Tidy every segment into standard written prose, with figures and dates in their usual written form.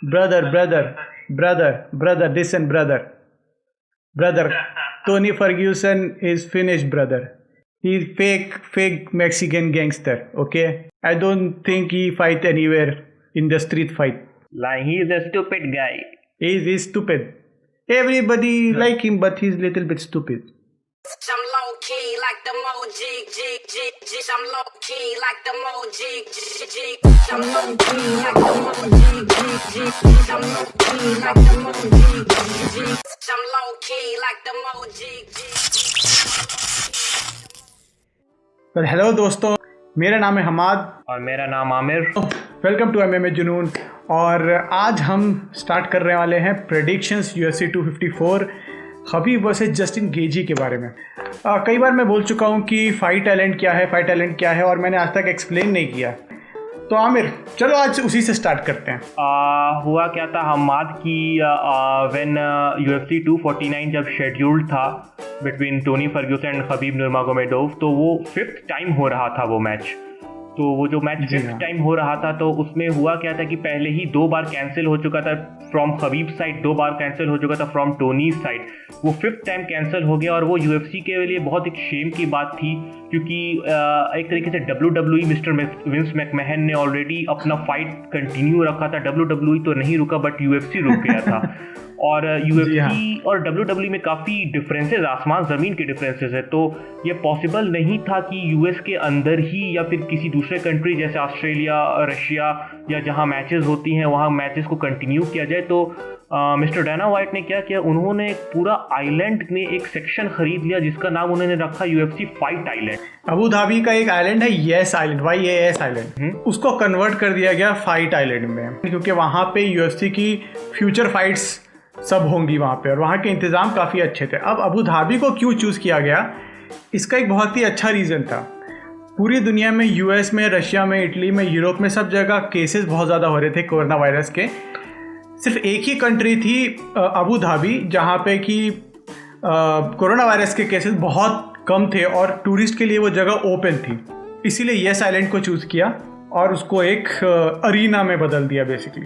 brother, listen, brother. Tony Ferguson is finished, brother. He's fake Mexican gangster. Okay, I don't think he fight anywhere in the street fight. Like, he's a stupid guy. He's stupid. Everybody like him, but he's little bit stupid. I'm low key like the mo jig. I'm low key like the mo jig. I'm low key like the mo jig. I'm low key like the mo jig. I'm low key like the mo jig. तो hello दोस्तों, मेरा नाम है हमाद और मेरा नाम Aamir. Welcome to MMA जुनून। और आज हम स्टार्ट करने वाले हैं predictions UFC 254 Khabib versus Justin Gaethje के बारे में। कई बार मैं बोल चुका हूँ कि फाइट टैलेंट क्या है और मैंने आज तक एक्सप्लेन नहीं किया। तो आमिर, चलो आज उसी से स्टार्ट करते हैं। हुआ क्या था हमाद की व्हेन UFC 249 जब शेड्यूल्ड था between Tony Ferguson and Khabib Nurmagomedov, तो वो 5th टाइम हो रहा था वो मैच। तो वो जो मैच 5th टाइम हो रहा था, तो उसमें हुआ क्या था कि पहले ही 2 बार कैंसिल हो चुका था from Khabib side, 2 bar cancel हो चुका था फ्रॉम टोनी साइड। वो 5th टाइम कैंसिल हो गया और वो UFC के लिए बहुत एक शेम की बात थी, क्योंकि एक तरीके से WWE मिस्टर विंस मैकमैहन ने ऑलरेडी अपना फाइट कंटिन्यू रखा था। WWE तो नहीं रुका बट UFC रुक गया था। और UFC और WWE में काफ़ी डिफरेंसेस, आसमान ज़मीन के डिफरेंसेस है। तो ये पॉसिबल नहीं था कि US के अंदर ही या फिर किसी दूसरे कंट्री जैसे ऑस्ट्रेलिया, रशिया या जहाँ मैचेस होती हैं वहाँ मैचेस को कंटिन्यू किया जाए। तो मिस्टर डायना वाइट ने क्या किया, उन्होंने पूरा आइलैंड में एक सेक्शन खरीद लिया जिसका नाम उन्होंने रखा UFC fight island. Abu Dhabi का एक आइलैंड है येस आइलैंड, YAS आइलैंड, उसको कन्वर्ट कर दिया गया फाइट आइलैंड में, क्योंकि वहाँ पे UFC की फ्यूचर फाइट्स सब होंगी वहाँ पे और वहाँ के इंतज़ाम काफ़ी अच्छे थे। अब अबू धाबी को क्यों चूज़ किया गया, इसका एक बहुत ही अच्छा रीज़न था। पूरी दुनिया में, US में, रशिया में, इटली में, यूरोप में, सब जगह केसेस बहुत ज़्यादा हो रहे थे कोरोना वायरस के। सिर्फ एक ही कंट्री थी अबू धाबी जहाँ पे कि कोरोना वायरस के केसेस बहुत कम थे और टूरिस्ट के लिए वो जगह ओपन थी। इसीलिए येस आइलैंड को चूज़ किया और उसको एक अरीना में बदल दिया बेसिकली।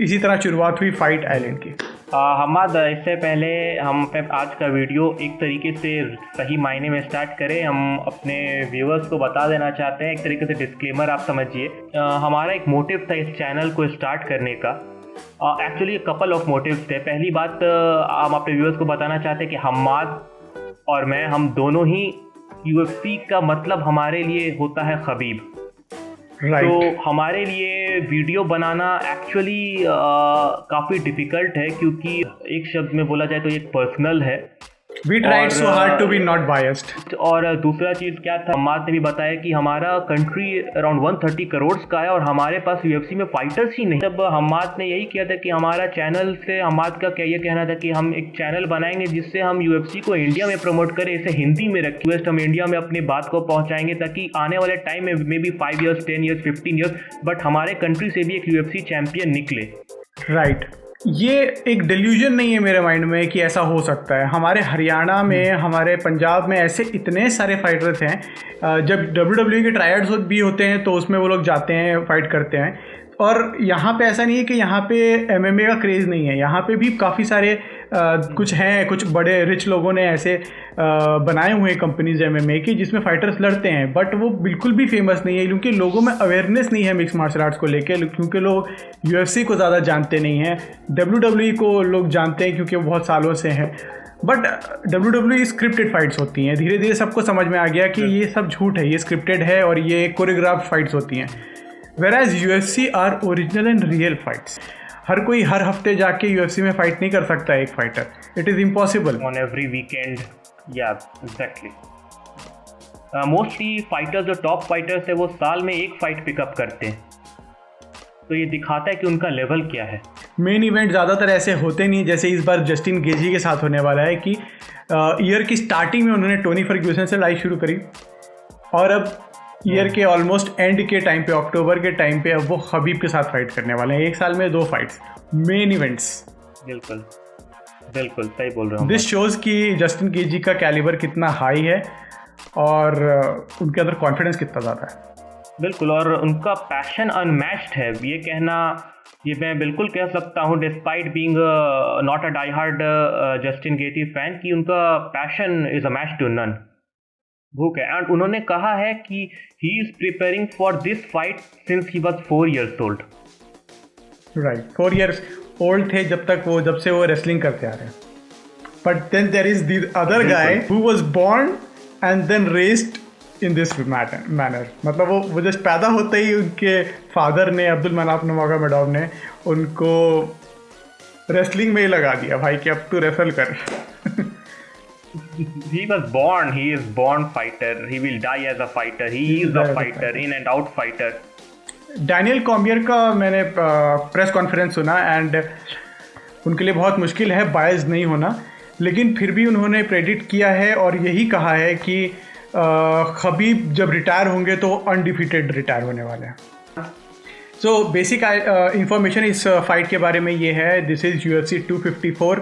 इसी तरह शुरुआत हुई फाइट आइलैंड की। हमाद, इससे पहले हम आज का वीडियो एक तरीके से सही मायने में स्टार्ट करें, हम अपने व्यूअर्स को बता देना चाहते हैं, एक तरीके से डिस्क्लेमर आप समझिए। हमारा एक मोटिव था इस चैनल को स्टार्ट करने का। एक्चुअली कपल ऑफ मोटिव्स थे। पहली बात, हम अपने व्यूअर्स को बताना चाहते हैं कि हमाद और मैं, हम दोनों ही UFC का मतलब हमारे लिए होता है खबीब। तो हमारे लिए वीडियो बनाना एक्चुअली काफ़ी डिफ़िकल्ट है, क्योंकि एक शब्द में बोला जाए तो ये पर्सनल है। We tried so hard to be not biased। और दूसरा चीज़ क्या था, हमाद ने भी बताया कि हमारा कंट्री अराउंड 130 करोड़ का है और हमारे पास UFC में फाइटर्स ही नहीं। तब हमाद ने यही किया था कि हमारा चैनल से, हमाद का क्या ये कहना था कि हम एक चैनल बनाएंगे जिससे हम UFC को इंडिया में प्रमोट करें, इसे हिंदी में रखें, वेस्ट हम इंडिया में अपनी बात को पहुँचाएंगे ताकि आने वाले टाइम में may be 5 years, 10 years, 15 years, but हमारे कंट्री से भी एक UFC चैम्पियन निकले। राइट। ये एक डिल्यूजन नहीं है मेरे माइंड में कि ऐसा हो सकता है। हमारे हरियाणा में, हमारे पंजाब में ऐसे इतने सारे फाइटर्स हैं। जब WWE के ट्रायड्स भी होते हैं तो उसमें वो लोग जाते हैं, फाइट करते हैं। और यहाँ पे ऐसा नहीं है कि यहाँ पे MMA का क्रेज़ नहीं है। यहाँ पे भी काफ़ी सारे कुछ बड़े रिच लोगों ने ऐसे बनाए हुए कंपनीज MMA की जिसमें फाइटर्स लड़ते हैं, बट वो बिल्कुल भी फेमस नहीं है क्योंकि लोगों में अवेयरनेस नहीं है मिक्स मार्शल आर्ट्स को लेके, क्योंकि लोग UFC को ज़्यादा जानते नहीं हैं। WWE को लोग जानते हैं क्योंकि वो बहुत सालों से हैं, बट WWE स्क्रिप्टेड फाइट्स होती हैं। धीरे धीरे सबको समझ में आ गया कि ये सब झूठ है, ये स्क्रिप्टेड है और ये कोरियोग्राफ फाइट्स होती हैं। Whereas UFC are original and real fights. हर कोई हर हफ्ते जाके UFC में फाइट नहीं कर सकता एक fighter. It is impossible on every weekend. या एग्जैक्टली। मोस्टली फाइटर्स, जो टॉप फाइटर्स है, वो साल में एक फाइट पिकअप करते हैं। तो ये दिखाता है कि उनका लेवल क्या है। मेन इवेंट ज़्यादातर ऐसे होते नहीं, जैसे इस बार जस्टिन गेजी के साथ होने वाला है कि ईयर की स्टार्टिंग में उन्होंने टोनी फर्ग्यूसन से लड़ाई शुरू करी और अब ईयर के ऑलमोस्ट एंड के टाइम पे, अक्टूबर के टाइम पे, अब वो खबीब के साथ फाइट करने वाले हैं। एक साल में 2 फाइट्स, मेन इवेंट्स। बिल्कुल बिल्कुल सही बोल रहे हो। दिस शोज़ कि जस्टिन गेजी का कैलिबर कितना हाई है और उनके अंदर कॉन्फिडेंस कितना ज़्यादा है। बिल्कुल, और उनका पैशन अनमैच्ड है। ये कहना ये मैं बिल्कुल कह सकता हूँ, despite being not a die hard Justin Gaethje fan, कि उनका passion is a match to none, भूख है। एंड उन्होंने कहा है कि he is preparing for this fight since he was 4 years old। Right, 4 years old थे जब से वो रेसलिंग करते आ रहे हैं। But then there is the other guy who was born and then raised in this manner. मतलब वो जस्ट पैदा होते ही उनके फादर ने, अब्दुल मनाफ नurmagomedov ने उनको रेसलिंग में ही लगा दिया, भाई कि अब तू रेसल कर। He is born fighter, he will die as a fighter, he is a fighter, in and out fighter। Daniel Cormier का मैंने प्रेस कॉन्फ्रेंस सुना एंड उनके लिए बहुत मुश्किल है बायस नहीं होना, लेकिन फिर भी उन्होंने प्रेडिक्ट किया है और यही कहा है कि खबीब जब रिटायर होंगे तो अनडिफीटेड रिटायर होने वाले हैं। सो बेसिक इंफॉर्मेशन इस फाइट के बारे में ये है, दिस इज़ UFC 254,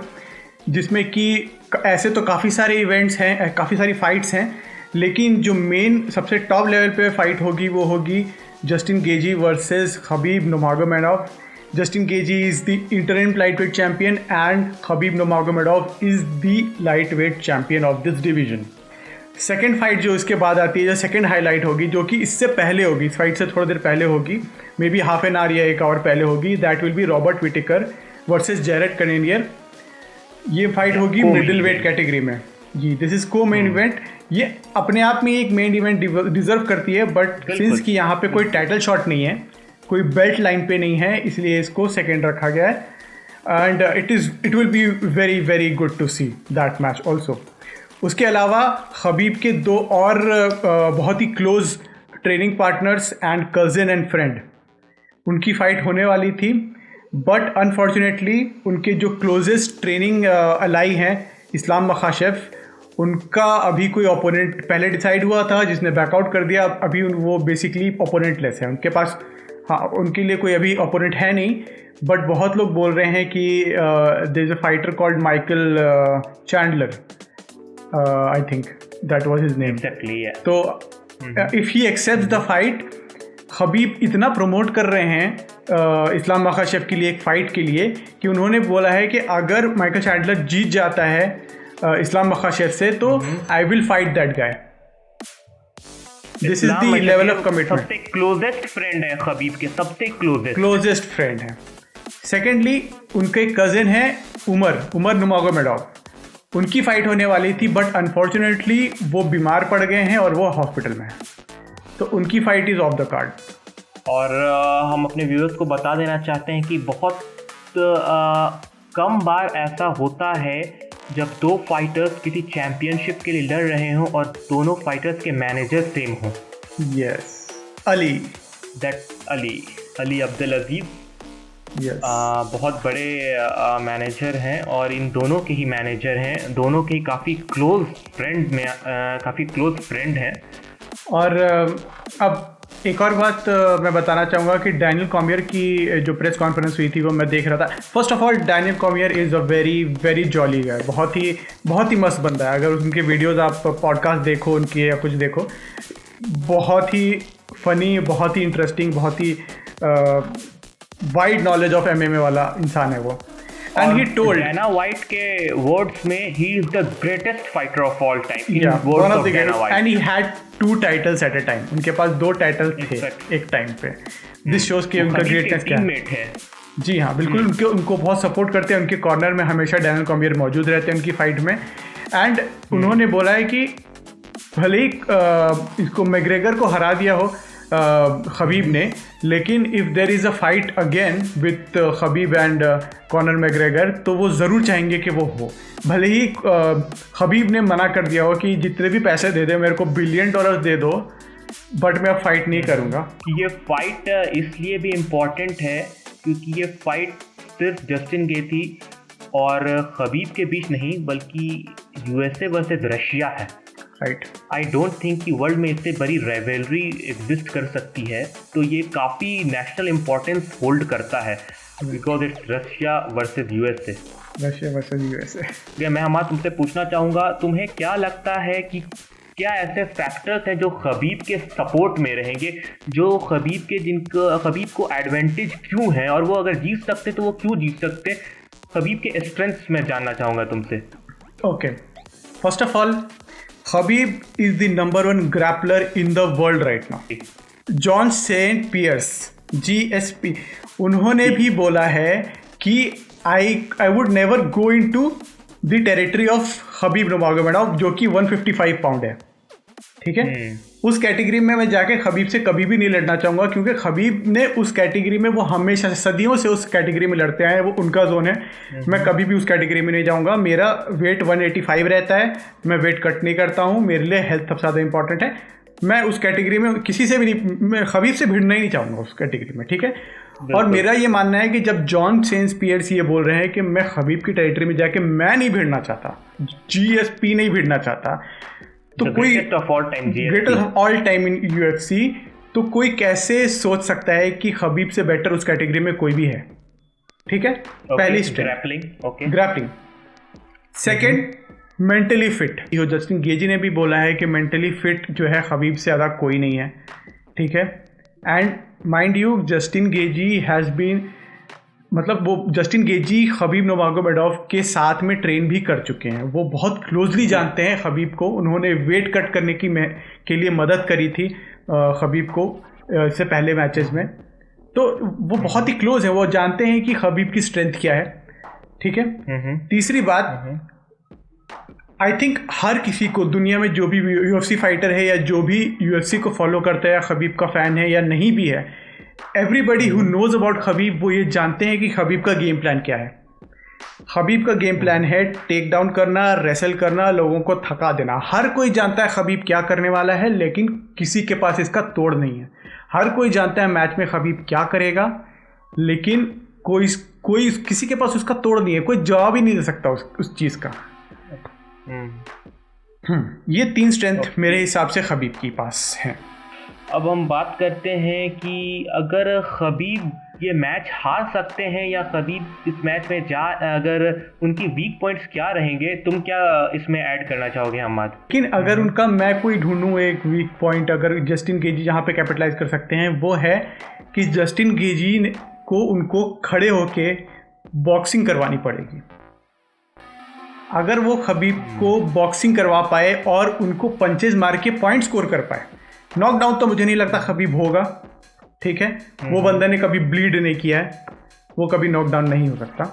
जिसमें कि ऐसे तो काफ़ी सारे इवेंट्स हैं, काफ़ी सारी फाइट्स हैं, लेकिन जो मेन सबसे टॉप लेवल पे फाइट होगी वो होगी जस्टिन गेजी वर्सेस खबीब नurmagomedov। Justin Gaethje is the interim lightweight champion and Khabib नurmagomedov is the lightweight champion of this division. Second fight जो इसके बाद आती है, जो सेकेंड हाईलाइट होगी, जो कि इससे पहले होगी, इस फाइट से थोड़ी देर पहले होगी, maybe half an hour या 1 आवर पहले होगी, that will be Robert Whittaker versus Jared Cannonier. ये फाइट होगी मिडिल वेट कैटेगरी में जी। This is co main event. ये अपने आप में एक मेन इवेंट डिजर्व करती है, बट सिंस कि यहाँ पे कोई टाइटल शॉट नहीं है, कोई बेल्ट लाइन पे नहीं है, इसलिए इसको सेकेंड रखा गया है and it will be very very good to see that match also. उसके अलावा खबीब के 2 और बहुत ही close training partners and cousin and friend, उनकी फ़ाइट होने वाली थी, बट अनफॉर्चुनेटली उनके जो क्लोजेस्ट ट्रेनिंग अलाई हैं इस्लाम मखाशेफ, उनका अभी कोई ओपोनेंट पहले डिसाइड हुआ था जिसने बैकआउट कर दिया। अभी वो बेसिकली ओपोनेंट लेस है उनके पास, हाँ उनके लिए कोई अभी ओपोनेंट है नहीं, बट बहुत लोग बोल रहे हैं कि there is a fighter called Michael Chandler, I think that was his name. Exactly, yeah. तो if he accepts the fight, Khabib इतना प्रमोट कर रहे हैं इस्लाम मखाशेफ के लिए एक फ़ाइट के लिए कि उन्होंने बोला है कि अगर माइकल चैंडलर जीत जाता है इस्लाम मखाशेफ से तो आई will fight that guy. This is the level of commitment. सबसे क्लोजेस्ट फ्रेंड है खबीब के, सबसे क्लोजेस्ट फ्रेंड है। सेकेंडली उनके कज़न है उमर नurmagomedov, उनकी फ़ाइट होने वाली थी, बट अनफॉर्चुनेटली वो बीमार पड़ गए हैं और वो हॉस्पिटल में हैं, तो उनकी fight is of the card. और हम अपने व्यूअर्स को बता देना चाहते हैं कि बहुत कम बार ऐसा होता है जब 2 फाइटर्स किसी चैम्पियनशिप के लिए लड़ रहे हों और दोनों फाइटर्स के मैनेजर सेम हों। यस, अली अब्दुल अजीज़ Yes. बहुत बड़े मैनेजर हैं और इन दोनों के ही मैनेजर हैं, दोनों के काफ़ी क्लोज फ्रेंड हैं। और अब एक और बात मैं बताना चाहूँगा कि डैनियल कॉर्मियर की जो प्रेस कॉन्फ्रेंस हुई थी वो मैं देख रहा था। First of all Daniel Cormier is a very very jolly guy, बहुत ही मस्त बंदा है। अगर उनके वीडियोज़ आप पॉडकास्ट देखो उनकी या कुछ देखो, बहुत ही फ़नी, बहुत ही इंटरेस्टिंग, बहुत ही वाइड नॉलेज ऑफ MMA वाला इंसान है वो। And he told Diana white के वर्ड्स में he is the greatest fighter of all time, one of the greatest, and he had 2 titles at a time. उनके पास 2 title थे एक टाइम पे। दिस शोज कि उनका ग्रेटनेस क्या है। जी हाँ, बिल्कुल। उनको बहुत सपोर्ट करते हैं, उनके कॉर्नर में हमेशा डैनियल कॉर्मियर मौजूद रहते हैं उनकी फाइट में। एंड उन्होंने बोला है कि भले ही इसको मैग्रेगर को हरा दिया हो खबीब ने, लेकिन if there is a fight again with Khabib and Conor McGregor तो वो ज़रूर चाहेंगे कि वो हो। भले ही खबीब ने मना कर दिया हो कि जितने भी पैसे दे दे, मेरे को $1 बिलियन दे दो, बट मैं अब फाइट नहीं करूँगा। ये फाइट इसलिए भी इम्पॉर्टेंट है क्योंकि ये फाइट सिर्फ जस्टिन गेथी और खबीब के बीच नहीं बल्कि USA वर्सेस रशिया है। राइट। आई डोंट थिंक कि वर्ल्ड में इससे बड़ी राइवलरी एग्जिस्ट कर सकती है, तो ये काफ़ी नेशनल इम्पोर्टेंस होल्ड करता है because it's Russia versus USA। मैं हमारा तुमसे पूछना चाहूँगा, तुम्हें क्या लगता है कि क्या ऐसे फैक्टर्स हैं जो खबीब के सपोर्ट में रहेंगे, जो खबीब को एडवांटेज क्यों है, और वो अगर जीत सकते तो वो क्यों जीत सकते? खबीब के स्ट्रेंथ्स मैं जानना चाहूँगा तुमसे। Okay, first of all Khabib is the number 1 grappler in the world right now. John Saint Pierre GSP उन्होंने भी बोला है कि I would never go in to the territory of Khabib नurmagomedov जो कि 155 पाउंड है, ठीक है। उस कैटेगरी में मैं जाके खबीब से कभी भी नहीं लड़ना चाहूँगा, क्योंकि खबीब ने उस कैटेगरी में वो हमेशा सदियों से उस कैटेगरी में लड़ते आए हैं, वो उनका जोन है। मैं कभी भी उस कैटेगरी में नहीं जाऊँगा। मेरा वेट 185 रहता है, मैं वेट कट नहीं करता हूँ, मेरे लिए हेल्थ सबसे ज़्यादा इंपॉर्टेंट है। मैं उस कैटेगरी में किसी से भी नहीं, मैं खबीब से भिड़ना ही नहीं चाहूँगा उस कैटेगरी में, ठीक है। और मेरा ये मानना है कि जब जॉन सेंट पियर्स ये बोल रहे हैं कि मैं खबीब की टेरिटरी में जाके मैं नहीं भिड़ना चाहता, GSP नहीं भिड़ना चाहता, तो कोई greatest of all time in UFC, तो कोई कैसे सोच सकता है कि खबीब से बेटर उस कैटेगरी में कोई भी है, ठीक है। पहली grappling. Second, mentally fit. Yo Justin Gaethje ने भी बोला है कि मेंटली फिट जो है खबीब से ज़्यादा कोई नहीं है, ठीक है। And mind you, Justin Gaethje has been, मतलब वो जस्टिन गेजी खबीब नurmagomedov के साथ में ट्रेन भी कर चुके हैं, वो बहुत क्लोजली जानते हैं खबीब को। उन्होंने वेट कट करने के लिए मदद करी थी खबीब को से पहले मैचेस में, तो वो बहुत ही क्लोज है, वो जानते हैं कि खबीब की स्ट्रेंथ क्या है, ठीक है। तीसरी बात, आई थिंक हर किसी को दुनिया में जो भी UFC फाइटर है या जो भी UFC को फॉलो करता है या खबीब का फ़ैन है या नहीं भी है, everybody who knows about Khabib वो ये जानते हैं कि खबीब का गेम प्लान क्या है। खबीब का गेम प्लान है टेक डाउन करना, रेसल करना, लोगों को थका देना। हर कोई जानता है खबीब क्या करने वाला है, लेकिन किसी के पास इसका तोड़ नहीं है। हर कोई जानता है मैच में खबीब क्या करेगा, लेकिन कोई किसी के पास उसका तोड़ नहीं है, कोई जवाब ही नहीं दे सकता उस चीज़ का। ये 3 स्ट्रेंथ मेरे हिसाब से खबीब के पास हैं। अब हम बात करते हैं कि अगर खबीब ये मैच हार सकते हैं या खबीब इस मैच में अगर उनकी वीक पॉइंट्स क्या रहेंगे, तुम क्या इसमें ऐड करना चाहोगे हम्माद? लेकिन अगर उनका मैं कोई ढूंढूं एक वीक पॉइंट, अगर जस्टिन गेजी जहाँ पे कैपिटलाइज कर सकते हैं, वो है कि जस्टिन गेजी को उनको खड़े होके बॉक्सिंग करवानी पड़ेगी। अगर वो खबीब को बॉक्सिंग करवा पाए और उनको पंचेज मार के पॉइंट स्कोर कर पाए, नॉकडाउन तो मुझे नहीं लगता खबीब होगा, ठीक है। वो बंदे ने कभी ब्लीड नहीं किया है, वो कभी नॉकडाउन नहीं हो सकता।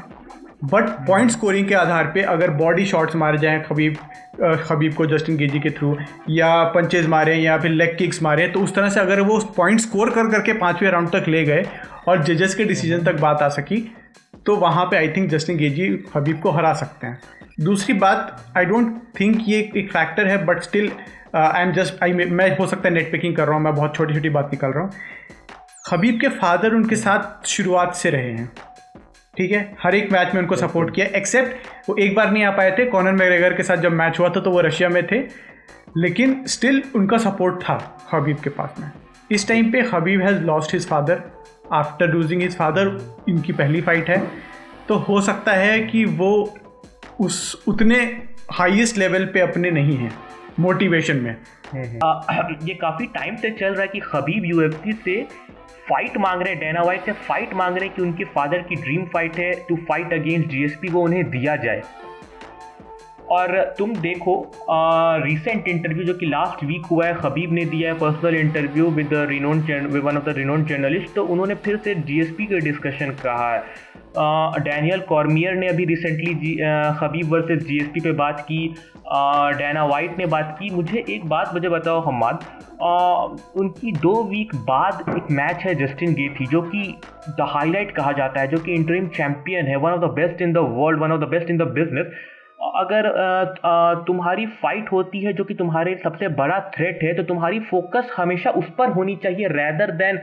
बट पॉइंट स्कोरिंग के आधार पे अगर बॉडी शॉट्स मारे जाएं खबीब को जस्टिन गेजी के थ्रू, या पंचेज मारें या फिर लेग किक्स मारें, तो उस तरह से अगर वो पॉइंट स्कोर करके 5वें राउंड तक ले गए और जजेस के डिसीजन तक बात आ सकी, तो वहाँ पे I think Justin Gaethje Khabib को हरा सकते हैं। दूसरी बात, आई डोंट थिंक ये एक फैक्टर है, बट स्टिल मैं हो सकता है नेट पिकिंग कर रहा हूँ, मैं बहुत छोटी छोटी बात निकाल रहा हूँ। खबीब के फादर उनके साथ शुरुआत से रहे हैं, ठीक है। हर एक मैच में उनको सपोर्ट किया, एक्सेप्ट वो एक बार नहीं आ पाए थे कॉनर मैकग्रेगर के साथ जब मैच हुआ था, तो वो रशिया में थे, लेकिन स्टिल उनका सपोर्ट था खबीब के पास में। इस टाइम पे Khabib has lost his father after losing his father, इनकी पहली फाइट है, तो हो सकता है कि वो उतने हाईएस्ट लेवल पे अपने नहीं हैं मोटिवेशन में। ये काफ़ी टाइम से चल रहा है कि खबीब UFC से फाइट मांग रहे हैं, डैना वाइट से फाइट मांग रहे हैं कि उनके फादर की ड्रीम फाइट है टू फाइट अगेंस्ट GSP, वो उन्हें दिया जाए। और तुम देखो रिसेंट इंटरव्यू जो कि लास्ट वीक हुआ है, खबीब ने दिया है personal interview with one of the renowned journalist, तो उन्होंने फिर से GSP के डिस्कशन कहा है। डैनियल कॉर्मियर ने अभी रिसेंटली खबीब वर्सेस GSP पे बात की, डैना वाइट ने बात की। मुझे बताओ हम्माद, उनकी 2 वीक बाद एक मैच है जस्टिन गेथी, जो कि द हाईलाइट कहा जाता है, जो कि इंटरिम चैंपियन है, one of the best in the world, one of the best in the business. अगर तुम्हारी फाइट होती है जो कि तुम्हारे सबसे बड़ा थ्रेट है, तो तुम्हारी फोकस हमेशा उस पर होनी चाहिए रैदर देन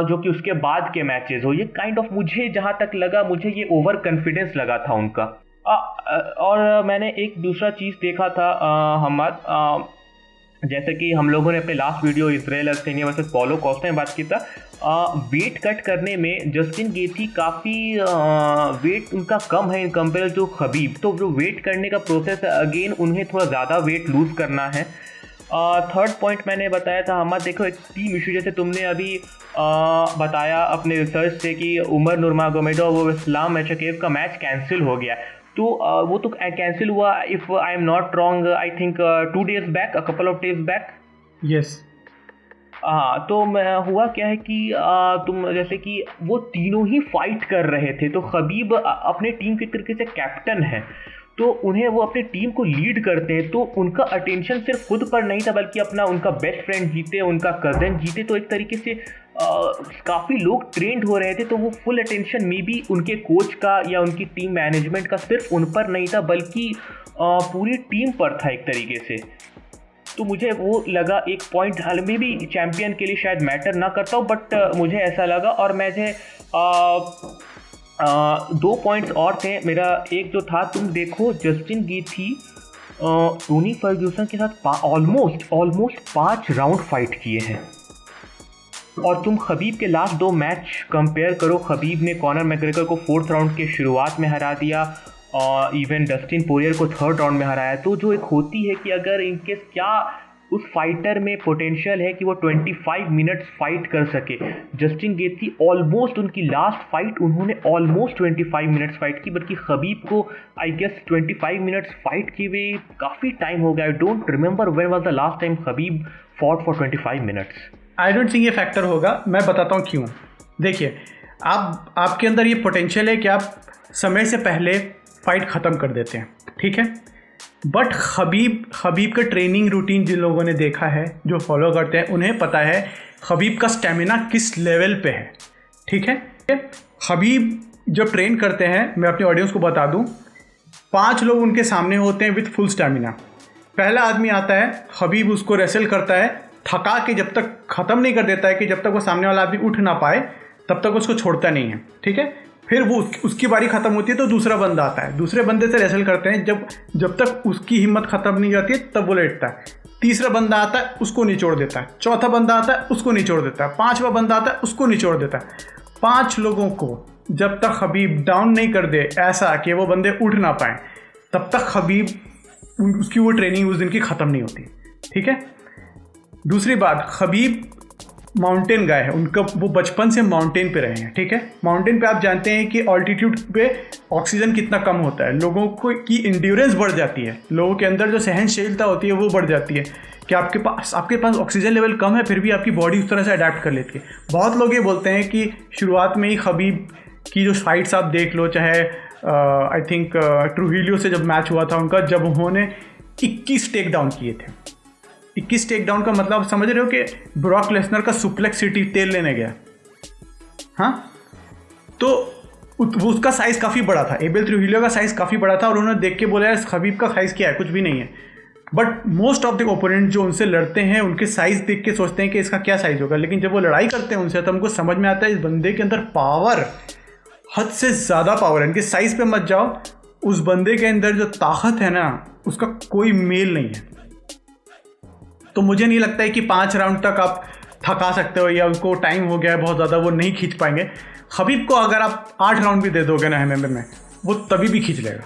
जो कि उसके बाद के मैचेस हो। ये काइंड ऑफ मुझे जहाँ तक लगा, मुझे ये ओवर कॉन्फिडेंस लगा था उनका। और मैंने एक दूसरा चीज़ देखा था हम्माद, जैसे कि हम लोगों ने अपने last video Israel Adesanya versus Paulo Costa में बात की था, वेट कट करने में जस्टिन गेथी काफ़ी वेट उनका कम है इन कंपेयर टू खबीब, तो जो वेट करने का प्रोसेस है, अगेन उन्हें थोड़ा ज़्यादा वेट लूज़ करना है। थर्ड पॉइंट मैंने बताया था हमारा, देखो एक टीम इशू, जैसे तुमने अभी बताया अपने रिसर्च से कि उमर नुरमागोमेडोव और इस्लाम मेचकेव का मैच कैंसिल हो गया, तो वो तो कैंसिल हुआ, if I am not wrong, I think 2 days back, a couple of days back. Yes. हाँ, तो हुआ क्या है कि तुम जैसे कि वो तीनों ही फाइट कर रहे थे, तो खबीब अपने टीम के तरीके से कैप्टन है, तो उन्हें वो अपनी टीम को लीड करते हैं, तो उनका अटेंशन सिर्फ खुद पर नहीं था बल्कि अपना उनका बेस्ट फ्रेंड जीते, उनका कज़न जीते, तो एक तरीके से काफ़ी लोग ट्रेंड हो रहे थे, तो वो फुल अटेंशन मे बी उनके कोच का या उनकी टीम मैनेजमेंट का सिर्फ उन पर नहीं था बल्कि पूरी टीम पर था एक तरीके से। तो मुझे वो लगा एक पॉइंट, हाल में भी चैम्पियन के लिए शायद मैटर ना करता हो, बट मुझे ऐसा लगा। और मुझे 2 पॉइंट्स और थे मेरा। एक जो था, तुम देखो जस्टिन गेथी टोनी फर्ग्यूसन के साथ ऑलमोस्ट 5 राउंड फाइट किए हैं, और तुम खबीब के लास्ट 2 मैच कंपेयर करो, खबीब ने कॉनर मैकग्रेगर को 4th राउंड के शुरुआत में हरा दिया, और इवन डस्टिन पोरियर को 3rd राउंड में हराया। तो जो एक होती है कि अगर इनकेस क्या उस फाइटर में पोटेंशियल है कि वो 25 मिनट्स फाइट कर सके। जस्टिन गेथी ऑलमोस्ट उनकी लास्ट फाइट उन्होंने ऑलमोस्ट 25 मिनट्स फाइट की, बल्कि खबीब को आई गेस 25 मिनट्स फाइट किए हुए काफ़ी टाइम हो गया। I don't remember when was the last time Khabib fought for 25 minutes. I don't think ये फैक्टर होगा, मैं बताता हूँ क्यों। देखिए, आपके अंदर ये पोटेंशियल है कि आप समय से पहले फाइट ख़त्म कर देते हैं, ठीक है, बट खबीब का ट्रेनिंग रूटीन जिन लोगों ने देखा है, जो फॉलो करते हैं, उन्हें पता है खबीब का स्टेमिना किस लेवल पे है, ठीक है। खबीब जब ट्रेन करते हैं, मैं अपनी ऑडियंस को बता दूं, 5 लोग उनके सामने होते हैं विथ फुल स्टेमिना। पहला आदमी आता है, खबीब उसको रेसल करता है, थका के जब तक ख़त्म नहीं कर देता है कि जब तक वो सामने वाला आदमी उठ ना पाए तब तक उसको छोड़ता नहीं है, ठीक है। फिर वो उसकी बारी ख़त्म होती है तो दूसरा बंदा आता है, दूसरे बंदे से रेसल करते हैं, जब तक उसकी हिम्मत ख़त्म नहीं जाती है तब वो लेटता है। तीसरा बंदा आता है, उसको निचोड़ देता है। चौथा बंदा आता है, उसको निचोड़ देता है। 5वां बंदा आता है, उसको निचोड़ देता है। 5 लोगों को जब तक खबीब डाउन नहीं कर दे ऐसा कि वो बंदे उठ ना पाए, तब तक खबीब उसकी वो ट्रेनिंग उस दिन की ख़त्म नहीं होती, ठीक है। दूसरी बात, खबीब माउंटेन गाय है, उनका वो बचपन से माउंटेन पे रहे हैं, ठीक है। माउंटेन पे आप जानते हैं कि ऑल्टीट्यूड पे ऑक्सीजन कितना कम होता है, लोगों को की इंड्योरेंस बढ़ जाती है, लोगों के अंदर जो सहनशीलता होती है वो बढ़ जाती है कि आपके पास ऑक्सीजन लेवल कम है फिर भी आपकी बॉडी उस तरह से अडेप्ट कर लेती है। बहुत लोग ये बोलते हैं कि शुरुआत में ही खबीब की जो फाइट्स आप देख लो, चाहे आई थिंक ट्रूहिलियो से जब मैच हुआ था उनका, जब उन्होंने 21 टेक डाउन किए थे। 21 टेक डाउन का मतलब समझ रहे हो कि ब्रॉक लेसनर का सुप्लेक्स सिटी तेल लेने गया, हाँ, तो वो उसका साइज़ काफ़ी बड़ा था, एबेल ट्रूहिलियो का साइज़ काफ़ी बड़ा था, और उन्होंने देख के बोला यार खबीब का साइज़ क्या है, कुछ भी नहीं है। But most of the opponent जो उनसे लड़ते हैं उनके साइज़ देख के सोचते हैं कि इसका क्या साइज़ होगा, लेकिन जब वो लड़ाई करते हैं उनसे तो हमको समझ में आता है इस बंदे के अंदर पावर, हद से ज़्यादा पावर है। इनके साइज़ पे मत जाओ, उस बंदे के अंदर जो ताकत है ना उसका कोई मेल नहीं है। तो मुझे नहीं लगता है कि 5 राउंड तक आप थका सकते हो या उनको टाइम हो गया है बहुत ज़्यादा, वो नहीं खींच पाएंगे। खबीब को अगर आप 8 राउंड भी दे दोगे ना MMA में, वो तभी भी खींच लेगा।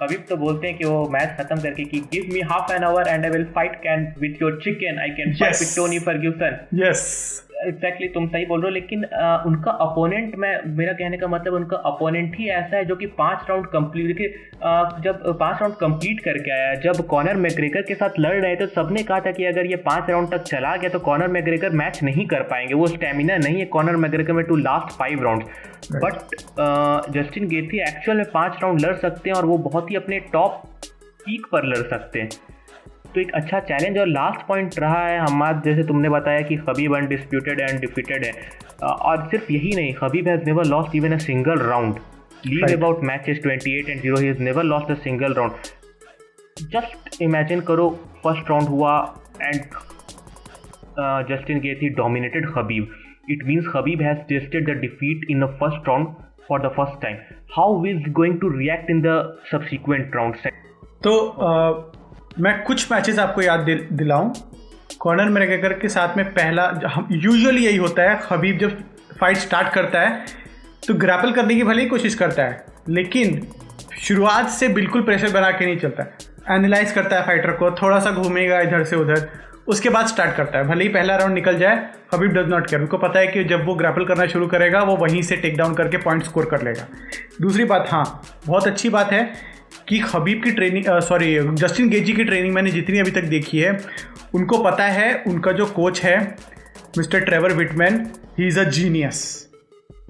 खबीब तो बोलते हैं कि वो मैच खत्म करके कि give me half an hour and I will fight can with your chicken, I can fight with Tony Ferguson. Yes, exactly, तुम सही बोल रहे हो, लेकिन उनका अपोनेंट, मेरा कहने का मतलब उनका अपोनेंट ही ऐसा है जो कि 5 राउंड कंप्लीट, देखिए जब 5 राउंड कंप्लीट करके आया, जब कॉनर मैकग्रेगर के साथ लड़ रहे थे, सबने कहा था कि अगर ये 5 राउंड तक चला गया तो कॉनर मैकग्रेगर मैच नहीं कर पाएंगे, वो स्टेमिना नहीं है कॉनर मैकग्रेगर में to last 5 round. But Justin Gaethje actual में 5 राउंड लड़ सकते हैं और वो बहुत ही अपने टॉप पीक पर लड़ सकते हैं, तो एक अच्छा चैलेंज। और लास्ट पॉइंट रहा है हमारा, जैसे तुमने बताया कि खबीब अनडिस्प्यूटेड एंड डिफीटेड है, और सिर्फ यही नहीं, Khabib has never lost even a single round, leave about matches 28-0, he has never lost a single round. Just imagine करो, फर्स्ट राउंड हुआ and Justin Gaethje dominated Khabib, it means Khabib has tested the defeat in the first round for the first time, how is going to react in the subsequent round. तो मैं कुछ matches आपको याद दिलाऊं। Conor McGregor के साथ में पहला usually यही होता है, खबीब जब फाइट स्टार्ट करता है तो ग्रैपल करने की भले ही कोशिश करता है, लेकिन शुरुआत से बिल्कुल प्रेशर बना के नहीं चलता। एनालाइज करता है फाइटर को, थोड़ा सा घूमेगा इधर से उधर, उसके बाद स्टार्ट करता है। भले ही पहला राउंड निकल जाए, हबीब डज नॉट केयर। उनको पता है कि जब वो ग्रैपल करना शुरू करेगा वो वहीं से टेक डाउन करके पॉइंट स्कोर कर लेगा। दूसरी बात, हाँ बहुत अच्छी बात है कि हबीब की ट्रेनिंग जस्टिन गेजी की ट्रेनिंग मैंने जितनी अभी तक देखी है, उनको पता है, उनका जो कोच है mister Trevor Whitman, he is a genius,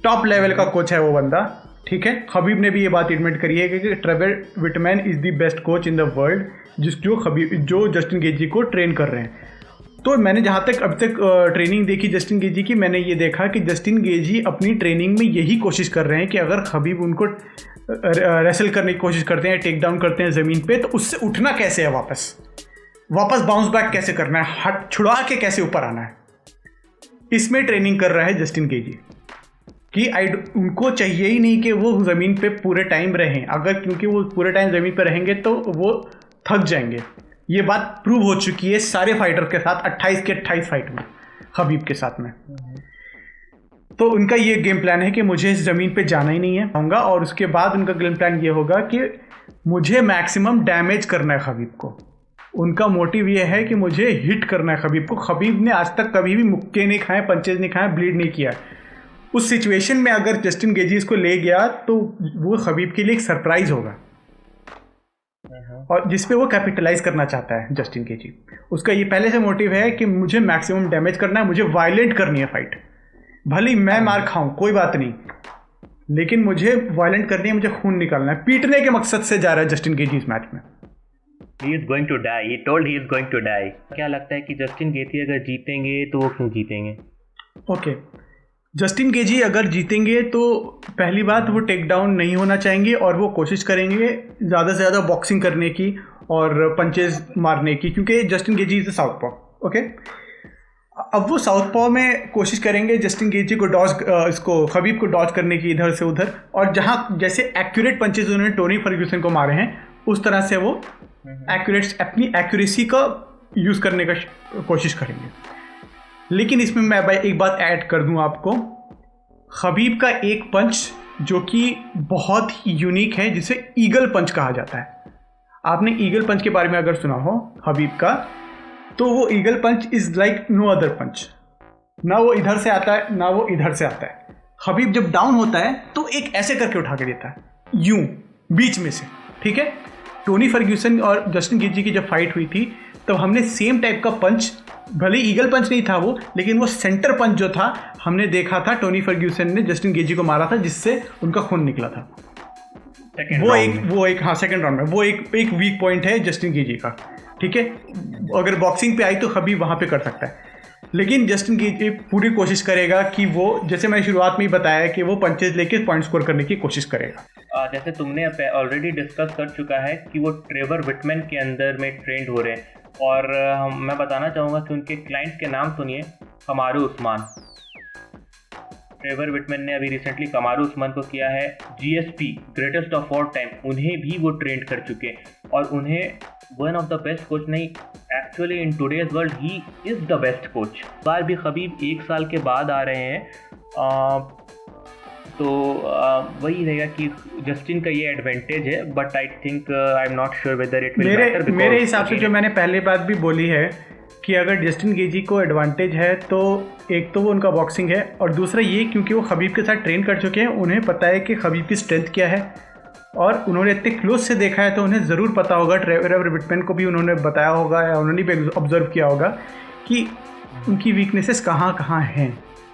top level का कोच है वो बंदा, ठीक है। हबीब ने भी ये बात एडमिट करी है कि Trevor Whitman is the best coach in the world, जो जस्टिन गेजी को ट्रेन कर रहे हैं। तो मैंने जहाँ तक अब तक ट्रेनिंग देखी जस्टिन गेजी की, मैंने ये देखा कि जस्टिन गेजी अपनी ट्रेनिंग में यही कोशिश कर रहे हैं कि अगर हबीब उनको रेसल करने की कोशिश करते हैं, टेक डाउन करते हैं ज़मीन पे, तो उससे उठना कैसे है, वापस बाउंस बैक कैसे करना है, हट छुड़ा के कैसे ऊपर आना है, इसमें ट्रेनिंग कर रहा है जस्टिन गेजी। कि उनको चाहिए ही नहीं कि वो ज़मीन पे पूरे टाइम रहें, अगर क्योंकि वो पूरे टाइम ज़मीन पे रहेंगे तो वो थक जाएंगे। ये बात प्रूव हो चुकी है सारे फाइटर के साथ, 28 के 28 फाइट में, हबीब के साथ में। तो उनका ये गेम प्लान है कि मुझे इस ज़मीन पे जाना ही नहीं है होगा, और उसके बाद उनका गेम प्लान ये होगा कि मुझे मैक्सिमम डैमेज करना है हबीब को। उनका मोटिव ये है कि मुझे हिट करना है हबीब को। हबीब ने आज तक कभी भी मुक्के नहीं खाए, पंचेज नहीं खाए, ब्लीड नहीं किया। उस सिचुएशन में अगर जस्टिन गेजी इसको ले गया तो वो हबीब के लिए एक सरप्राइज होगा, और जिसपे वो कैपिटलाइज करना चाहता है जस्टिन गेजी। उसका ये पहले से मोटिव है कि मुझे मैक्सिमम डैमेज करना है, मुझे वायलेंट करनी है फाइट, भले ही मैं मार खाऊं कोई बात नहीं, लेकिन मुझे वायलेंट करनी है, मुझे खून निकालना है। पीटने के मकसद से जा रहा है जस्टिन गेजी इस मैच में। He is going to die. He told he is going to die. क्या लगता है कि जस्टिन गेजी अगर जीतेंगे तो वो क्यों जीतेंगे? ओके, जस्टिन गेजी अगर जीतेंगे तो पहली बात वो टेक डाउन नहीं होना चाहेंगे, और वो कोशिश करेंगे ज़्यादा से ज़्यादा बॉक्सिंग करने की और पंचेज मारने की, क्योंकि जस्टिन गेजी इज़ साउथ पॉ। ओके, अब वो साउथ पॉ में कोशिश करेंगे जस्टिन गेजी को इसको हबीब को डॉज करने की इधर से उधर, और जहाँ जैसे एक्यूरेट पंचेज उन्होंने टोनी फर्ग्यूसन को मारे हैं उस तरह से वो अपनी एक्यूरेसी का यूज़ करने का कोशिश करेंगे। लेकिन इसमें मैं भाई एक बात ऐड कर दूं आपको, हबीब का एक पंच जो कि बहुत ही यूनिक है, जिसे ईगल पंच कहा जाता है। आपने ईगल पंच के बारे में अगर सुना हो हबीब का, तो वो eagle punch is like no other punch. ना वो इधर से आता है ना वो इधर से आता है। हबीब जब डाउन होता है तो एक ऐसे करके उठा के देता है, यूं बीच में से, ठीक है। टोनी फर्ग्यूसन और जस्टिन गेजी की जब फाइट हुई थी तब हमने सेम टाइप का पंच, भले ईगल पंच नहीं था वो, लेकिन वो सेंटर पंच जो था हमने देखा था, टोनी फर्ग्यूसन ने जस्टिन गेजी को मारा था, जिससे उनका खून निकला था। वो एक हाँ सेकंड राउंड में वो एक वीक पॉइंट है जस्टिन गेजी का, ठीक है। अगर बॉक्सिंग पे आई तो हबीब वहाँ पे कर सकता है, लेकिन जस्टिन गेजी पूरी कोशिश करेगा कि वो, जैसे मैंने शुरुआत में ही बताया, कि वो पंचेज लेके पॉइंट स्कोर करने की कोशिश करेगा। जैसे तुमने ऑलरेडी डिस्कस कर चुका है कि वो ट्रेवर विटमैन के अंदर में ट्रेंड हो रहे हैं, और मैं बताना चाहूँगा कि उनके क्लाइंट्स के नाम सुनिए। कमारू उस्मान, ट्रेवर विटमैन ने अभी रिसेंटली कमारू उस्मान को किया है GSP greatest of all time, उन्हें भी वो ट्रेंड कर चुके हैं, और उन्हें one of the best coach नहीं, actually in today's world he is the best coach. बार भी हबीब 1 साल के बाद आ रहे हैं, तो वही रहेगा कि जस्टिन का ये एडवांटेज है, but I think I am not sure whether it will matter. मेरे हिसाब से जो मैंने पहले बात भी बोली है कि अगर जस्टिन गेजी को एडवांटेज है तो एक तो वो उनका बॉक्सिंग है, और दूसरा ये क्योंकि वो हबीब के साथ ट्रेन कर चुके हैं, उन्हें पता है कि हबीब की स्ट्रेंथ क्या है, और उन्होंने इतने क्लोज से देखा है तो उन्हें ज़रूर पता होगा। ट्रेवर विटमैन को भी उन्होंने बताया होगा या उन्होंने भी ऑब्जर्व किया होगा कि उनकी वीकनेसेस कहाँ कहाँ हैं।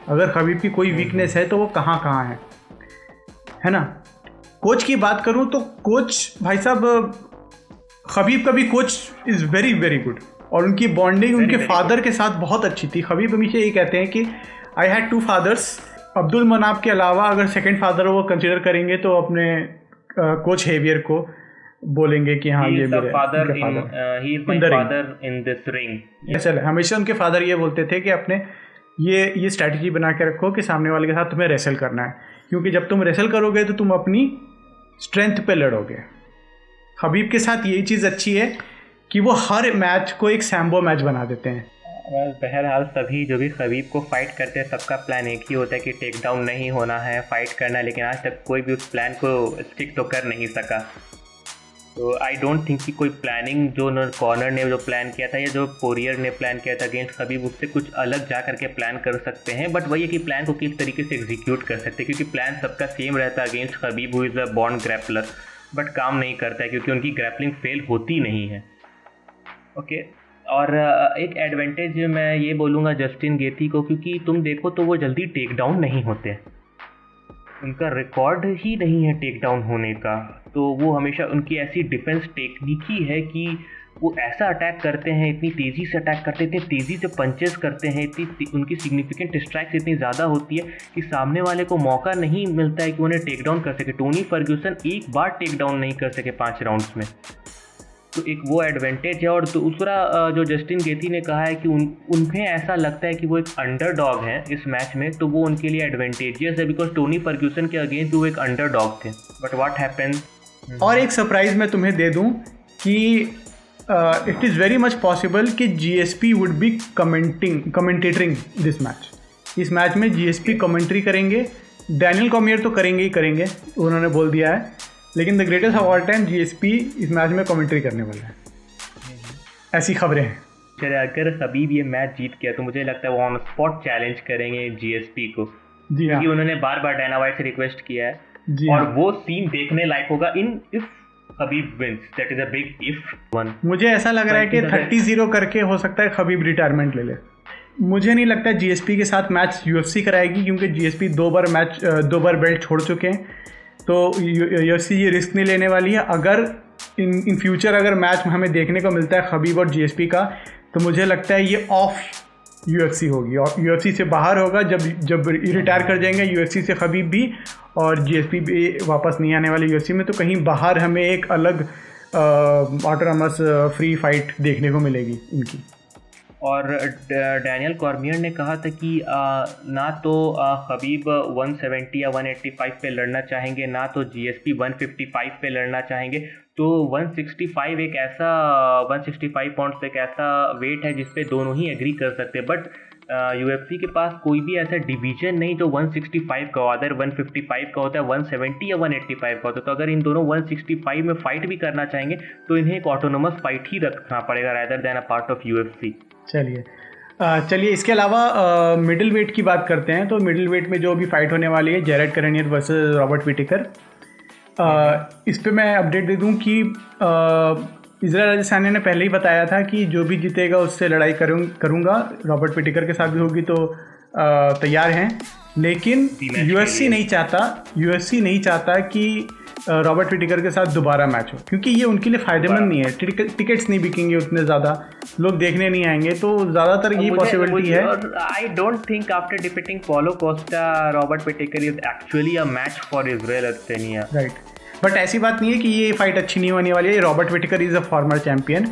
अगर हबीब की कोई वीकनेस है तो वो कहाँ कहाँ है ना। कोच की बात करूँ तो कोच भाई साहब, हबीब का भी coach is very very good, और उनकी बॉन्डिंग उनके फादर के साथ बहुत अच्छी थी। हबीब हमेशा ये कहते हैं कि I had 2 fathers, Abdul Manaf के अलावा अगर सेकंड फादर वो कंसिडर करेंगे तो अपने कोच हेवियर को बोलेंगे कि हाँ ये मेरे फादर इन दिस रिंग। चल, हमेशा उनके फादर ये बोलते थे कि अपने ये स्ट्रैटेजी बना के रखो कि सामने वाले के साथ तुम्हें रेसल करना है, क्योंकि जब तुम रेसल करोगे तो तुम अपनी स्ट्रेंथ पे लड़ोगे। हबीब के साथ यही चीज़ अच्छी है कि वो हर मैच को एक सैम्बो मैच बना देते हैं। बहरहाल सभी जो भी हबीब को फाइट करते हैं सबका प्लान एक ही होता है कि टेक डाउन नहीं होना है, फाइट करना है, लेकिन आज तक कोई भी उस प्लान को स्टिक तो कर नहीं सका। तो आई डोंट थिंक कि कोई प्लानिंग जो कॉर्नर ने जो प्लान किया था या जो पोरियर ने प्लान किया था अगेंस्ट खबीब, उससे कुछ अलग जा करके प्लान कर सकते हैं। बट वही है कि प्लान को किस तरीके से एग्जीक्यूट कर सकते हैं, क्योंकि प्लान सबका सेम रहता है against Khabib who is a born grappler, but काम नहीं करता है क्योंकि उनकी ग्रैपलिंग फेल होती नहीं है। ओके और एक एडवांटेज मैं ये बोलूँगा जस्टिन गेथी को, क्योंकि तुम देखो तो वो जल्दी टेक डाउन नहीं होते, उनका रिकॉर्ड ही नहीं है टेक डाउन होने का। तो वो हमेशा उनकी ऐसी डिफेंस टेक्निक ही है कि वो ऐसा अटैक करते हैं, इतनी तेज़ी से अटैक करते हैं, इतनी तेज़ी से पंचेस करते हैं, इतनी उनकी सिग्निफिकेंट स्ट्राइक्स इतनी ज़्यादा होती है कि सामने वाले को मौका नहीं मिलता है कि उन्हें टेक डाउन कर सके। टोनी फर्ग्यूसन एक बार टेक डाउन नहीं कर सके 5 राउंड्स में, तो एक वो एडवांटेज है। और दूसरा जो जस्टिन गेथी ने कहा है कि उन्हें ऐसा लगता है कि वो एक अंडरडॉग हैं इस मैच में, तो वो उनके लिए एडवांटेजियस है बिकॉज टोनी फर्ग्यूसन के अगेंस्ट वो एक अंडरडॉग थे। But what happened. और एक सरप्राइज मैं तुम्हें दे दूं कि it is very much possible कि GSP would be commentating this match. इस मैच में जीएसपी कमेंट्री करेंगे। डैनियल कॉर्मियर तो करेंगे ही करेंगे, उन्होंने बोल दिया है, लेकिन the greatest of all time GSP इस मैच में कमेंट्री करने वाला है, ऐसी खबरें हैं। चलिए अगर खबीब ये मैच जीत गया तो मुझे लगता है वो ऑन स्पॉट चैलेंज करेंगे जीएसपी को, जी हाँ, क्योंकि उन्होंने बार बार डायना वाइट से रिक्वेस्ट किया है। जी और हाँ। वो सीन देखने लायक होगा in if Khabib wins, that is a big if one. मुझे ऐसा लग रहा है कि 30-0 करके हो सकता है खबीब रिटायरमेंट ले ले। मुझे नहीं लगता जीएसपी के साथ मैच यूएफसी कराएगी, क्योंकि जीएसपी 2 बार बेल्ट छोड़ चुके हैं, तो यूएफसी ये रिस्क नहीं लेने वाली है। अगर इन फ्यूचर अगर मैच हमें देखने को मिलता है खबीब और जीएसपी का, तो मुझे लगता है ये ऑफ यूएफसी होगी और यूएफसी से बाहर होगा। जब रिटायर कर जाएंगे यूएफसी से खबीब भी और जीएसपी भी वापस नहीं आने वाले यूएफसी में, तो कहीं बाहर हमें एक अलग ऑटोनमस फ्री फाइट देखने को मिलेगी इनकी। और डैनियल कॉर्मियर ने कहा था कि ना तो खबीब 170 या 185 पे लड़ना चाहेंगे, ना तो जीएसपी 155 पे लड़ना चाहेंगे। तो 165 एक ऐसा 165 पाउंड्स एक ऐसा वेट है जिस पे दोनों ही एग्री कर सकते हैं। बट यूएफसी के पास कोई भी ऐसा डिवीजन नहीं जो 165 का हो, अदर 155 का होता है, 170 या 185 का होता है। तो अगर इन दोनों 165 में फाइट भी करना चाहेंगे तो इन्हें एक ऑटोनोमस फाइट ही रखना पड़ेगा rather than a part of UFC. चलिए इसके अलावा मिडिल वेट की बात करते हैं। तो मिडिल वेट में जो अभी फाइट होने वाली है जेरेड करेनियर वर्सेस रॉबर्ट विटेकर, इस पे मैं अपडेट दे दूं कि इजराइल अदेसानिया ने पहले ही बताया था कि जो भी जीतेगा उससे लड़ाई करूंगा। रॉबर्ट विटेकर के साथ भी होगी तो तैयार हैं, लेकिन यूएफसी नहीं चाहता कि रॉबर्ट विटेकर के साथ दोबारा मैच हो, क्योंकि ये उनके लिए फ़ायदेमंद नहीं है। टिकट्स नहीं बिकेंगे उतने ज़्यादा, लोग देखने नहीं आएंगे, तो ज़्यादातर ये पॉसिबिलिटी है। I don't think after defeating Paulo Costa Robert Whittaker is actually a match for Israel Adesanya. Right, but ऐसी बात नहीं है कि ये फाइट अच्छी नहीं होने वाली है। Robert Whittaker is a former champion.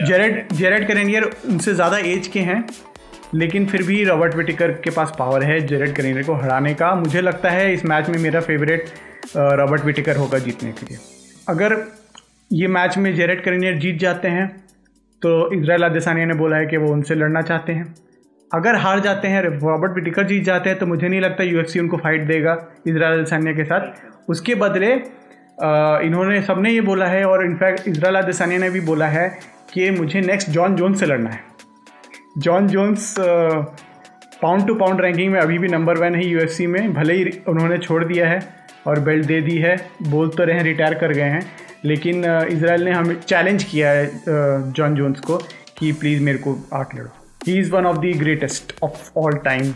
Jared Cannonier उनसे ज़्यादा एज के हैं, लेकिन फिर भी रॉबर्ट विटेकर के पास पावर है जेरेड करेनियर को हराने का। मुझे लगता है इस मैच में मेरा फेवरेट रॉबर्ट विटेकर होगा जीतने के लिए। अगर ये मैच में जेरेड करेनियर जीत जाते हैं तो इजराइल अदेसानिया ने बोला है कि वो उनसे लड़ना चाहते हैं। अगर हार जाते हैं, रॉबर्ट विटेकर जीत जाते हैं, तो मुझे नहीं लगता यूएफसी उनको फाइट देगा इजराइल अदेसानिया के साथ। उसके बदले इन्होंने सबने ये बोला है, और इनफैक्ट इजराइल अदेसानिया ने भी बोला है कि मुझे नेक्स्ट जॉन जोन्स से लड़ना है। Jon Jones pound to pound ranking में अभी भी नंबर 1 है यूएफसी में, भले ही उन्होंने छोड़ दिया है और बेल्ट दे दी है, बोल तो रहे हैं रिटायर कर गए हैं, लेकिन इजराइल ने हमें चैलेंज किया है जॉन जोन्स को कि प्लीज़ मेरे को आके लड़ो। He is one of the greatest of all time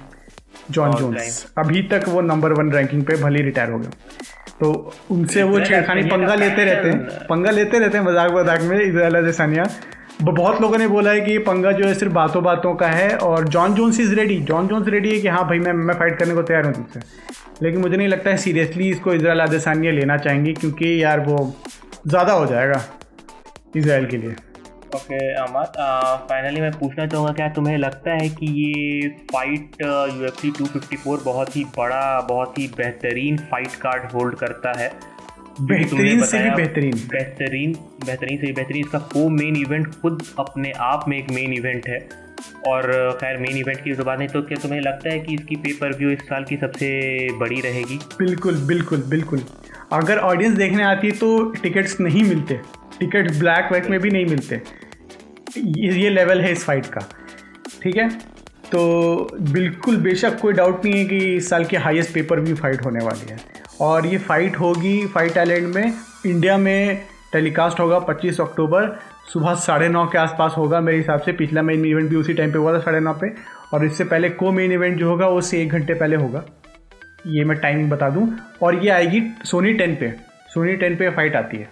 Jon Jones. अभी तक वो नंबर 1 रैंकिंग पे भले ही रिटायर हो गए, तो उनसे वो छेड़खानी पंगा लेते रहते हैं मजाक में इजराइल अदेसानिया। बहुत लोगों ने बोला है कि ये पंगा जो है सिर्फ बातों बातों का है, और जॉन जोन्स रेडी है कि हाँ भाई मैं फाइट करने को तैयार हूँ तुमसे, लेकिन मुझे नहीं लगता है सीरियसली इसको इजराइल अदेसानिया लेना चाहेंगे, क्योंकि यार वो ज़्यादा हो जाएगा इजराइल के लिए। ओके अमर, फाइनली मैं पूछना चाहूँगा, क्या तुम्हें लगता है कि ये फाइट UFC 254 बहुत ही बड़ा, बहुत ही बेहतरीन फाइट कार्ड होल्ड करता है? बेहतरीन से भी बेहतरीन इसका को मेन इवेंट खुद अपने आप में एक मेन इवेंट है। और खैर मेन इवेंट की तो बात नहीं, तो क्या तुम्हें लगता है कि इसकी पे पर व्यू इस साल की सबसे बड़ी रहेगी? बिल्कुल। अगर ऑडियंस देखने आती है तो टिकट्स नहीं मिलते, टिकट्स ब्लैक वैक में भी नहीं मिलते। ये लेवल है इस फाइट का, ठीक है। तो बिल्कुल बेशक कोई डाउट नहीं है कि इस साल की हाईएस्ट पेपर व्यू फाइट होने वाली है, और ये फाइट होगी फाइट आइलैंड में, इंडिया में टेलीकास्ट होगा 25 अक्टूबर सुबह 9:30 के आसपास होगा मेरे हिसाब से। पिछला मेन इवेंट भी उसी टाइम पे हुआ था 9:30 पे, और इससे पहले को मेन इवेंट जो होगा वो उससे 1 घंटे पहले होगा, ये मैं टाइमिंग बता दूं। और ये आएगी सोनी 10 पे, सोनी 10 पे फाइट आती है,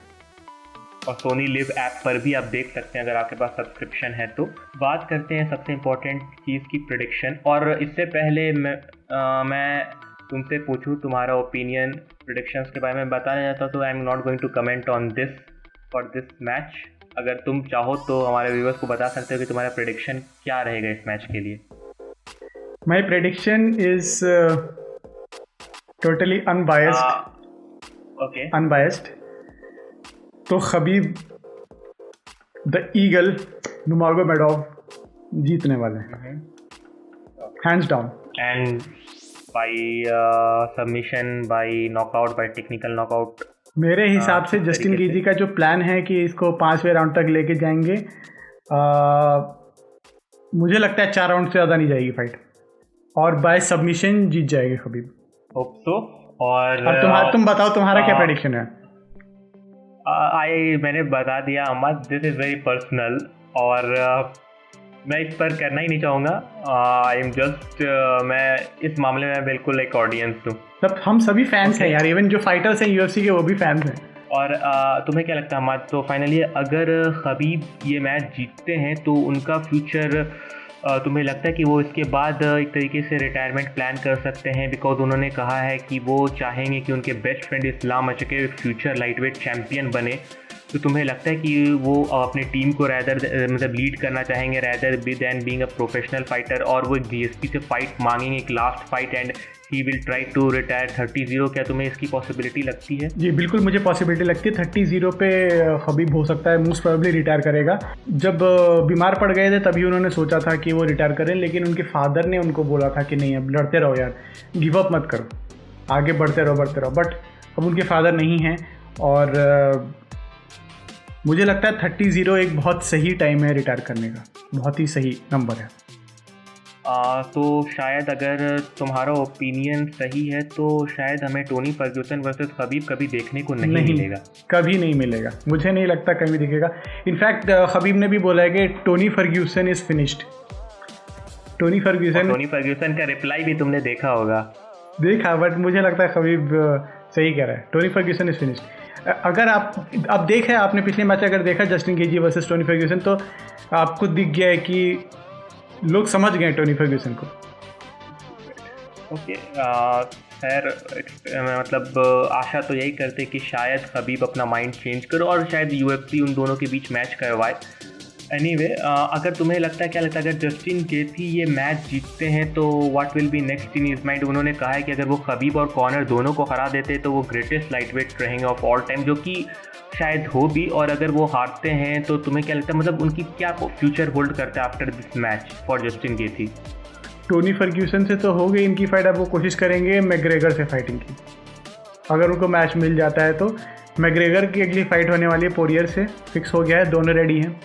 और सोनी लिव ऐप पर भी आप देख सकते हैं अगर आपके पास सब्सक्रिप्शन है तो। बात करते हैं सबसे इम्पोर्टेंट चीज़ की, प्रेडिक्शन। और इससे पहले मैं तुमसे पूछूं तुम्हारा ओपिनियन प्रेडिक्शंस के बारे में बताना चाहता हूँ, तो I am not going to comment on this for this match. अगर तुम चाहो तो हमारे व्यूअर्स को बता सकते हो कि तुम्हारा प्रेडिक्शन क्या रहेगा इस मैच के लिए। माई prediction is totally unbiased, okay unbiased. तो खबीब द ईगल नुमागोमेडोव जीतने वाले हैं, hands down. And by submission, by knockout, by technical knockout? मेरे हिसाब से जस्टिन गेजी का जो प्लान है कि इसको 5वें राउंड तक लेके जाएंगे, मुझे लगता है 4 राउंड से ज़्यादा नहीं जाएगी फाइट, और बाय सबमिशन जीत जाएगी खबीब। Hope so. और अब तुम बताओ तुम्हारा क्या प्रेडिक्शन है? मैंने बता दिया Ahmed, this is very personal, और मैं इस पर करना ही नहीं चाहूँगा। आई एम जस्ट मैं इस मामले में बिल्कुल एक ऑडियंस हूँ। तब हम सभी फैंस हैं यार, इवन जो फाइटर्स हैं यूएफसी के वो भी फैंस हैं। और तुम्हें क्या लगता है अहमद, तो फाइनली अगर खबीब ये मैच जीतते हैं तो उनका फ्यूचर तुम्हें लगता है कि वो इसके बाद एक तरीके से रिटायरमेंट प्लान कर सकते हैं? बिकॉज उन्होंने कहा है कि वो चाहेंगे कि उनके बेस्ट फ्रेंड इस्लाम अचके एक फ्यूचर लाइटवेट चैम्पियन बने। तो तुम्हें लगता है कि वो अपने टीम को मतलब लीड करना चाहेंगे rather than being a professional fighter, और वो एक जीएसपी से फाइट मांगेंगे, एक last fight, and he will try to retire 30-0? क्या तुम्हें इसकी पॉसिबिलिटी लगती है? जी बिल्कुल, मुझे पॉसिबिलिटी लगती है 30-0 पे खबीब हो सकता है, मोस्ट प्रोबेबली रिटायर करेगा। जब बीमार पड़ गए थे तभी उन्होंने सोचा था कि वो रिटायर करें, लेकिन उनके फादर ने उनको बोला था कि नहीं, अब लड़ते रहो यार, गिव अप मत करो, आगे बढ़ते रहो। बट अब उनके फादर नहीं हैं, और मुझे लगता है 30-0 एक बहुत सही टाइम है रिटायर करने का, बहुत ही सही नंबर है। तो शायद अगर तुम्हारा ओपिनियन सही है तो शायद हमें टोनी फर्ग्यूसन वर्सेस खबीब कभी देखने को नहीं मिलेगा। कभी नहीं मिलेगा, मुझे नहीं लगता कभी दिखेगा। इनफैक्ट खबीब ने भी बोला है कि Tony Ferguson is finished. Tony Ferguson का रिप्लाई भी तुमने देखा होगा? देखा, बट मुझे लगता है खबीब सही कह रहा है, टोनी फर्ग्यूसन इज फिनिश्ड। अगर आप देखे, आपने पिछले मैच अगर देखा Justin Gaethje versus Tony Ferguson, तो आपको दिख गया है कि लोग समझ गए टोनी फर्ग्यूसन को। ओके खैर, मतलब आशा तो यही करते कि शायद खबीब अपना माइंड चेंज करो और शायद यूएफसी उन दोनों के बीच मैच करवाए। एनीवे, अगर तुम्हें लगता है, क्या लगता है, अगर जस्टिन गेथी ये मैच जीतते हैं तो what will be next in his mind? उन्होंने कहा है कि अगर वो खबीब और कॉनर दोनों को हरा देते तो वो ग्रेटेस्ट लाइटवेट रहेंगे ऑफ ऑल टाइम, जो कि शायद हो भी। और अगर वो हारते हैं तो तुम्हें क्या लगता है, मतलब उनकी क्या फ्यूचर होल्ड करता है after this match for Justin Gaethje? Tony Ferguson से तो हो गई इनकी फाइट, अब वो कोशिश करेंगे मैग्रेगर से फाइटिंग की। अगर उनको मैच मिल जाता है तो मैग्रेगर की अगली फाइट होने वाली है पोरियर से, फिक्स हो गया है, दोनों रेडी हैं।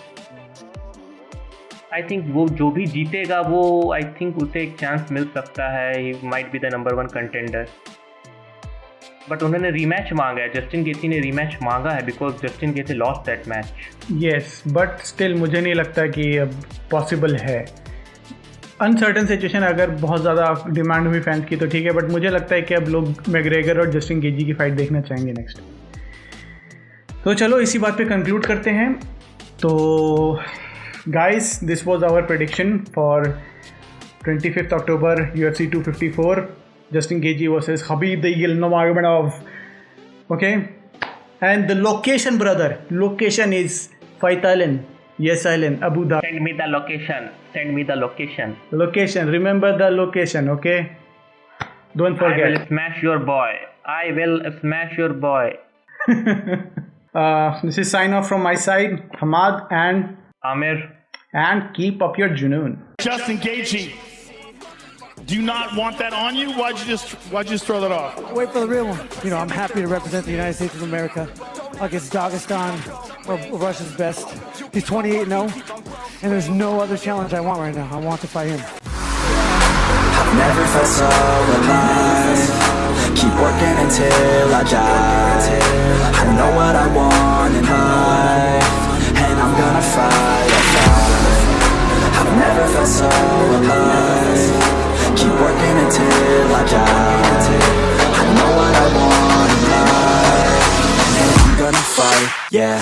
आई थिंक वो जो भी जीतेगा वो, आई थिंक उसे एक चांस मिल सकता है, he might be the number 1 contender. But उन्होंने रीमैच मांगा है, जस्टिन गेथी ने रीमैच मांगा है because Justin Gaethje lost that match. Yes, but still मुझे नहीं लगता कि अब पॉसिबल है। अनसर्टन सिचुएशन, अगर बहुत ज़्यादा डिमांड हुई फैंस की तो ठीक है, बट मुझे लगता है कि अब लोग मैग्रेगर और जस्टिन गेजी की फाइट देखना चाहेंगे नेक्स्ट। तो चलो इसी बात पे कंक्लूड करते हैं। तो guys, this was our prediction for 25th October UFC 254, Justin Gaethje versus Khabib the Eagle Nurmagomedov. Okay, and the location, brother, location is Fight Island. Yes, Island, Abu Dhabi. Send me the location. Send me the location. Location. Remember the location, okay? Don't forget. I will smash your boy. I will smash your boy. This is sign off from my side, Hamad and Amir. And keep up your junoon. Justin Gaethje Do you not want that on you? Why'd you just throw that off? Wait for the real one. You know, I'm happy to represent the United States of America against Dagestan, or Russia's best. He's 28-0, and there's no other challenge I want right now. I want to fight him. I've never felt so alive. Keep working until I die. I know what I want in life, and I'm gonna fight. I've never felt so alive. Keep working until I die. I know what I want in life, and I'm gonna fight, yeah.